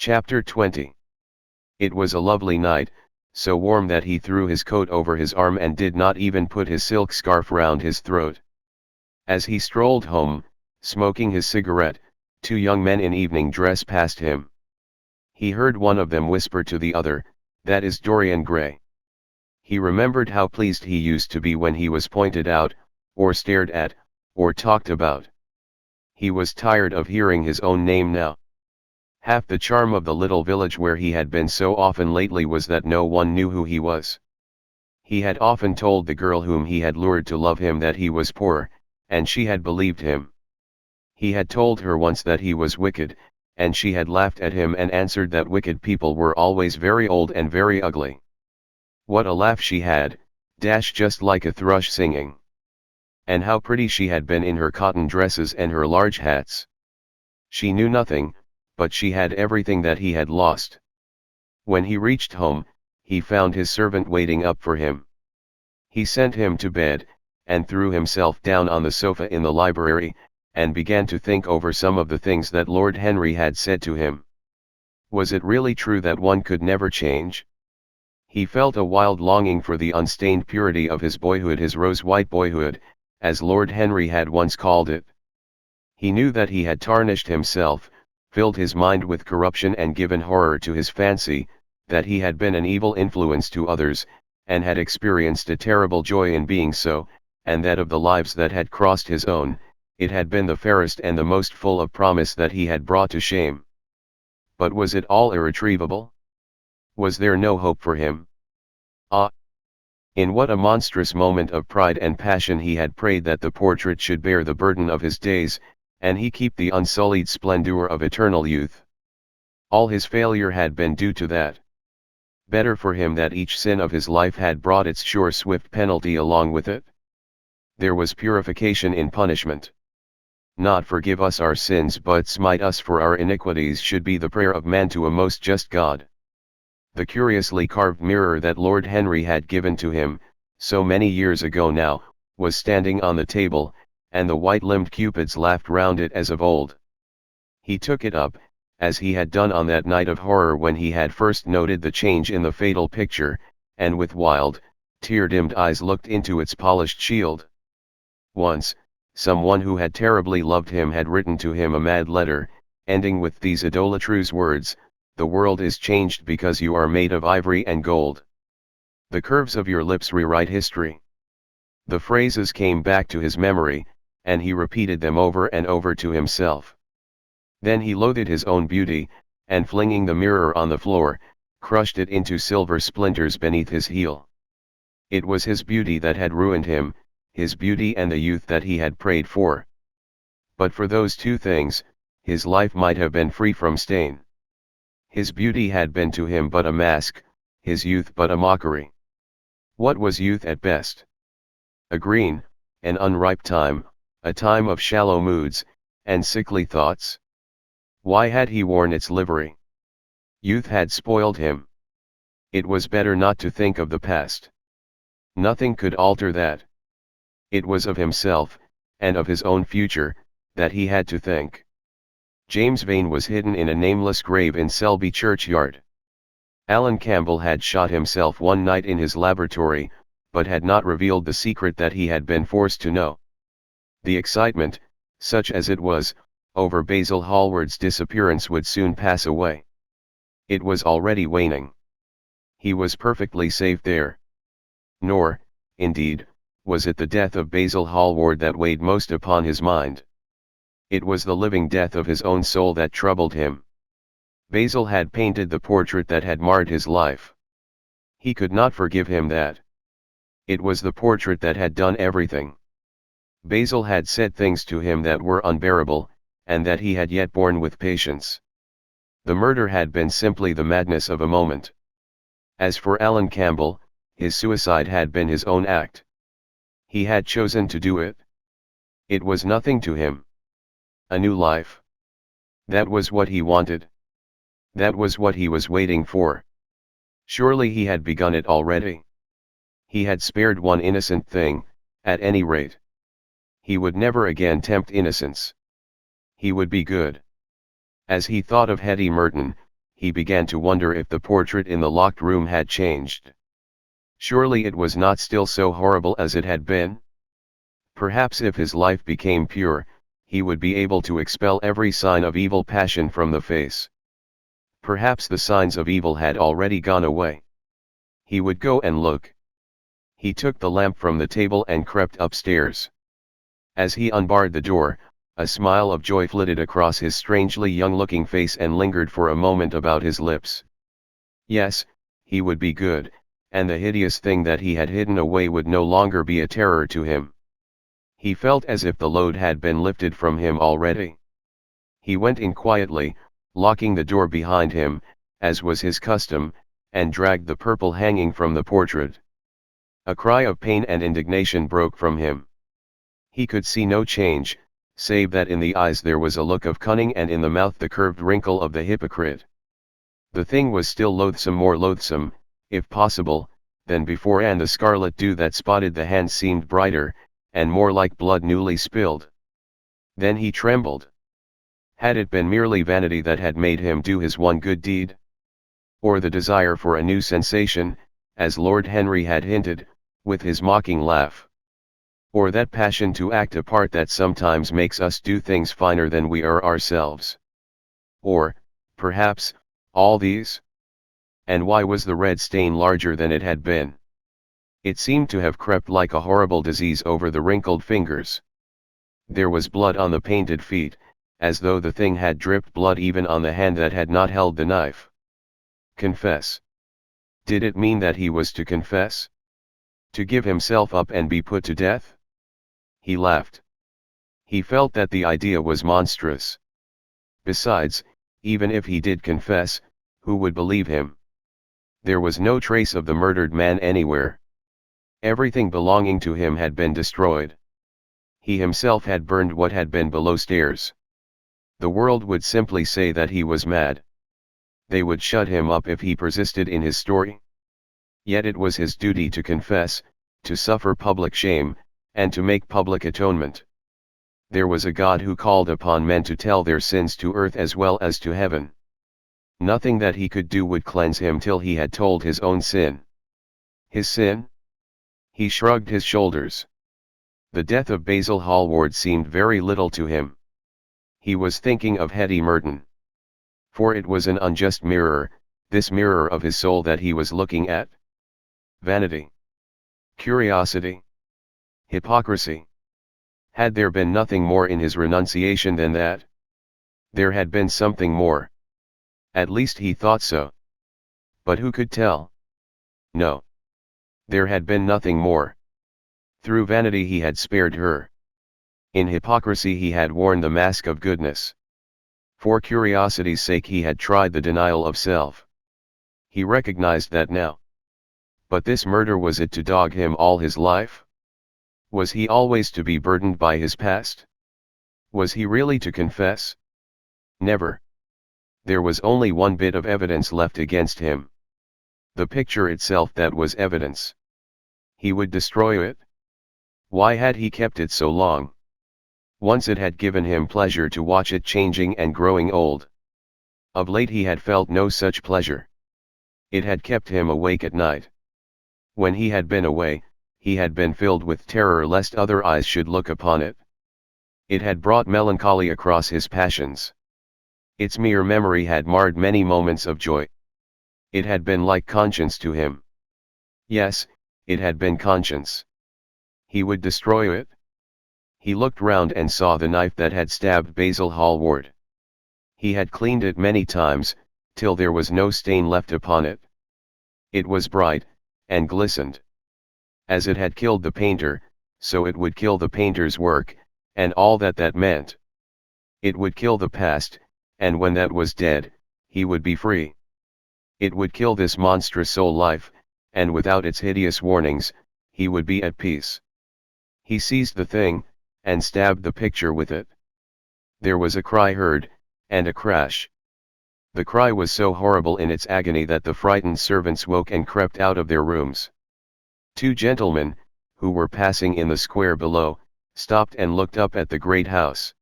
Chapter 20. It was a lovely night, so warm that he threw his coat over his arm and did not even put his silk scarf round his throat. As he strolled home, smoking his cigarette, two young men in evening dress passed him. He heard one of them whisper to the other, "That is Dorian Gray." He remembered how pleased he used to be when he was pointed out, or stared at, or talked about. He was tired of hearing his own name now. Half the charm of the little village where he had been so often lately was that no one knew who he was. He had often told the girl whom he had lured to love him that he was poor, and she had believed him. He had told her once that he was wicked, and she had laughed at him and answered that wicked people were always very old and very ugly. What a laugh she had, just like a thrush singing. And how pretty she had been in her cotton dresses and her large hats. She knew nothing, but she had everything that he had lost. When he reached home, he found his servant waiting up for him. He sent him to bed, and threw himself down on the sofa in the library, and began to think over some of the things that Lord Henry had said to him. Was it really true that one could never change? He felt a wild longing for the unstained purity of his boyhood, his rose-white boyhood, as Lord Henry had once called it. He knew that he had tarnished himself, filled his mind with corruption and given horror to his fancy, that he had been an evil influence to others, and had experienced a terrible joy in being so, and that of the lives that had crossed his own, it had been the fairest and the most full of promise that he had brought to shame. But was it all irretrievable? Was there no hope for him? Ah! In what a monstrous moment of pride and passion he had prayed that the portrait should bear the burden of his days, and he keep the unsullied splendor of eternal youth. All his failure had been due to that. Better for him that each sin of his life had brought its sure swift penalty along with it. There was purification in punishment. Not forgive us our sins but smite us for our iniquities should be the prayer of man to a most just God. The curiously carved mirror that Lord Henry had given to him, so many years ago now, was standing on the table, and the white-limbed cupids laughed round it as of old. He took it up, as he had done on that night of horror when he had first noted the change in the fatal picture, and with wild, tear-dimmed eyes looked into its polished shield. Once, someone who had terribly loved him had written to him a mad letter, ending with these idolatrous words, "The world is changed because you are made of ivory and gold. The curves of your lips rewrite history." The phrases came back to his memory, and he repeated them over and over to himself. Then he loathed his own beauty, and flinging the mirror on the floor, crushed it into silver splinters beneath his heel. It was his beauty that had ruined him, his beauty and the youth that he had prayed for. But for those two things, his life might have been free from stain. His beauty had been to him but a mask, his youth but a mockery. What was youth at best? A green, an unripe time, a time of shallow moods, and sickly thoughts. Why had he worn its livery? Youth had spoiled him. It was better not to think of the past. Nothing could alter that. It was of himself, and of his own future, that he had to think. James Vane was hidden in a nameless grave in Selby churchyard. Alan Campbell had shot himself one night in his laboratory, but had not revealed the secret that he had been forced to know. The excitement, such as it was, over Basil Hallward's disappearance would soon pass away. It was already waning. He was perfectly safe there. Nor, indeed, was it the death of Basil Hallward that weighed most upon his mind. It was the living death of his own soul that troubled him. Basil had painted the portrait that had marred his life. He could not forgive him that. It was the portrait that had done everything. Basil had said things to him that were unbearable, and that he had yet borne with patience. The murder had been simply the madness of a moment. As for Alan Campbell, his suicide had been his own act. He had chosen to do it. It was nothing to him. A new life. That was what he wanted. That was what he was waiting for. Surely he had begun it already. He had spared one innocent thing, at any rate. He would never again tempt innocence. He would be good. As he thought of Hetty Merton, he began to wonder if the portrait in the locked room had changed. Surely it was not still so horrible as it had been? Perhaps if his life became pure, he would be able to expel every sign of evil passion from the face. Perhaps the signs of evil had already gone away. He would go and look. He took the lamp from the table and crept upstairs. As he unbarred the door, a smile of joy flitted across his strangely young-looking face and lingered for a moment about his lips. Yes, he would be good, and the hideous thing that he had hidden away would no longer be a terror to him. He felt as if the load had been lifted from him already. He went in quietly, locking the door behind him, as was his custom, and dragged the purple hanging from the portrait. A cry of pain and indignation broke from him. He could see no change, save that in the eyes there was a look of cunning and in the mouth the curved wrinkle of the hypocrite. The thing was still loathsome, more loathsome, if possible, than before, and the scarlet dew that spotted the hand seemed brighter, and more like blood newly spilled. Then he trembled. Had it been merely vanity that had made him do his one good deed? Or the desire for a new sensation, as Lord Henry had hinted, with his mocking laugh? Or that passion to act a part that sometimes makes us do things finer than we are ourselves? Or, perhaps, all these? And why was the red stain larger than it had been? It seemed to have crept like a horrible disease over the wrinkled fingers. There was blood on the painted feet, as though the thing had dripped blood even on the hand that had not held the knife. Confess. Did it mean that he was to confess? To give himself up and be put to death? He laughed. He felt that the idea was monstrous. Besides, even if he did confess, who would believe him? There was no trace of the murdered man anywhere. Everything belonging to him had been destroyed. He himself had burned what had been below stairs. The world would simply say that he was mad. They would shut him up if he persisted in his story. Yet it was his duty to confess, to suffer public shame, and to make public atonement. There was a God who called upon men to tell their sins to earth as well as to heaven. Nothing that he could do would cleanse him till he had told his own sin. His sin? He shrugged his shoulders. The death of Basil Hallward seemed very little to him. He was thinking of Hetty Merton. For it was an unjust mirror, this mirror of his soul that he was looking at. Vanity. Curiosity. Hypocrisy. Had there been nothing more in his renunciation than that? There had been something more. At least he thought so. But who could tell? No. There had been nothing more. Through vanity he had spared her. In hypocrisy he had worn the mask of goodness. For curiosity's sake he had tried the denial of self. He recognized that now. But this murder, was it to dog him all his life? Was he always to be burdened by his past? Was he really to confess? Never. There was only one bit of evidence left against him. The picture itself that was evidence. He would destroy it. Why had he kept it so long? Once it had given him pleasure to watch it changing and growing old. Of late he had felt no such pleasure. It had kept him awake at night. When he had been away, he had been filled with terror lest other eyes should look upon it. It had brought melancholy across his passions. Its mere memory had marred many moments of joy. It had been like conscience to him. Yes, it had been conscience. He would destroy it. He looked round and saw the knife that had stabbed Basil Hallward. He had cleaned it many times, till there was no stain left upon it. It was bright, and glistened. As it had killed the painter, so it would kill the painter's work, and all that that meant. It would kill the past, and when that was dead, he would be free. It would kill this monstrous soul life, and without its hideous warnings, he would be at peace. He seized the thing, and stabbed the picture with it. There was a cry heard, and a crash. The cry was so horrible in its agony that the frightened servants woke and crept out of their rooms. Two gentlemen, who were passing in the square below, stopped and looked up at the great house.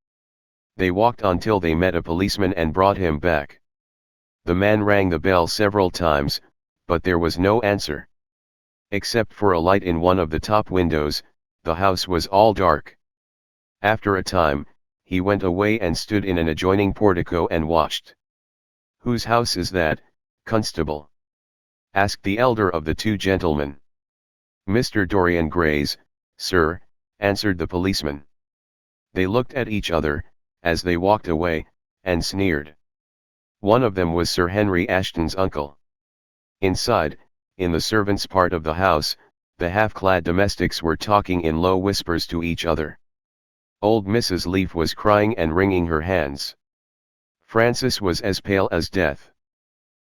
They walked on till they met a policeman and brought him back. The man rang the bell several times, but there was no answer. Except for a light in one of the top windows, the house was all dark. After a time, he went away and stood in an adjoining portico and watched. "Whose house is that, constable?" asked the elder of the two gentlemen. "Mr. Dorian Gray's, sir," answered the policeman. They looked at each other, as they walked away, and sneered. One of them was Sir Henry Ashton's uncle. Inside, in the servants' part of the house, the half-clad domestics were talking in low whispers to each other. Old Mrs. Leaf was crying and wringing her hands. Francis was as pale as death.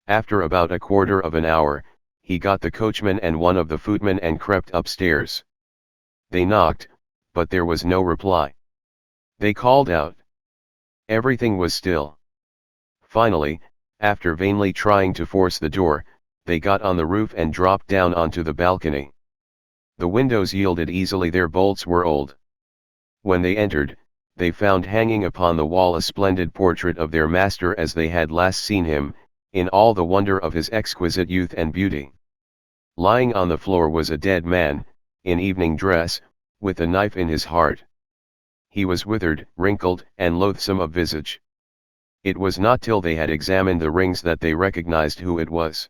After about a quarter of an hour, he got the coachman and one of the footmen and crept upstairs. They knocked, but there was no reply. They called out. Everything was still. Finally, after vainly trying to force the door, they got on the roof and dropped down onto the balcony. The windows yielded easily, their bolts were old. When they entered, they found hanging upon the wall a splendid portrait of their master as they had last seen him, in all the wonder of his exquisite youth and beauty. Lying on the floor was a dead man, in evening dress, with a knife in his heart. He was withered, wrinkled, and loathsome of visage. It was not till they had examined the rings that they recognized who it was.